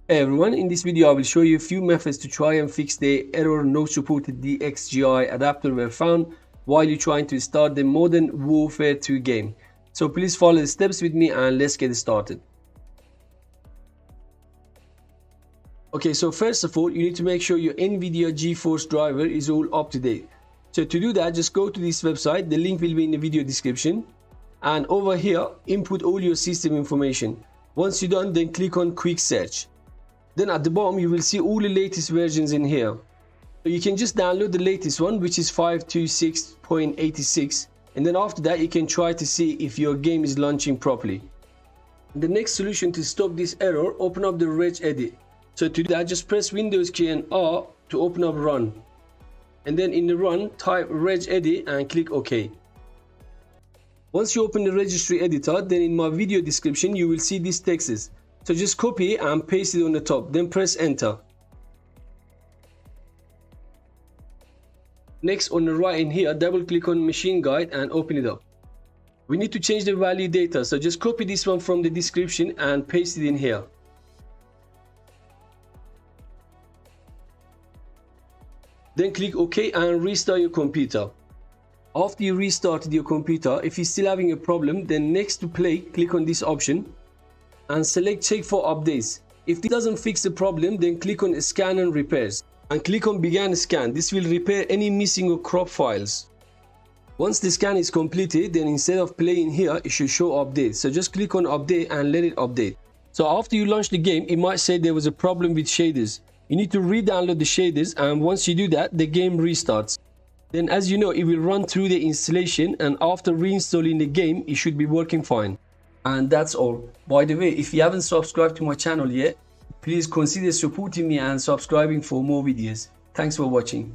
Hey everyone, in this video I will show you a few methods to try and fix the error no supported DXGI adapter were found while you're trying to start the Modern Warfare 2 game. So please follow the steps with me and let's get started. Okay, so first of all, you need to make sure your NVIDIA GeForce driver is all up to date. So to do that, just go to this website, the link will be in the video description. And over here, input all your system information. Once you're done, then click on Quick Search. Then at the bottom, you will see all the latest versions in here. So you can just download the latest one, which is 5.26.86. And then after that, you can try to see if your game is launching properly. The next solution to stop this error, open up the Registry Editor. So to do that, just press Windows key and R to open up Run. And then in the Run, type Registry Editor and click OK. Once you open the Registry Editor, then in my video description, you will see these texts. So just copy it and paste it on the top, then press enter. Next, on the right in here, double click on MachineGuid and open it up. We need to change the value data, so just copy this one from the description and paste it in here. Then click OK and restart your computer. After you restarted your computer, if you're still having a problem, then next to play, click on this option and select check for updates. If this doesn't fix the problem, then click on scan and repairs and click on begin scan. This will repair any missing or crop files. Once the scan is completed, then instead of playing here, it should show update. So just click on update and let it update. So after you launch the game, it might say there was a problem with shaders. You need to re-download the shaders, and once you do that, the game restarts. Then as you know, it will run through the installation, and after reinstalling the game, it should be working fine. And that's all. By the way, if you haven't subscribed to my channel yet, please consider supporting me and subscribing for more videos. Thanks for watching.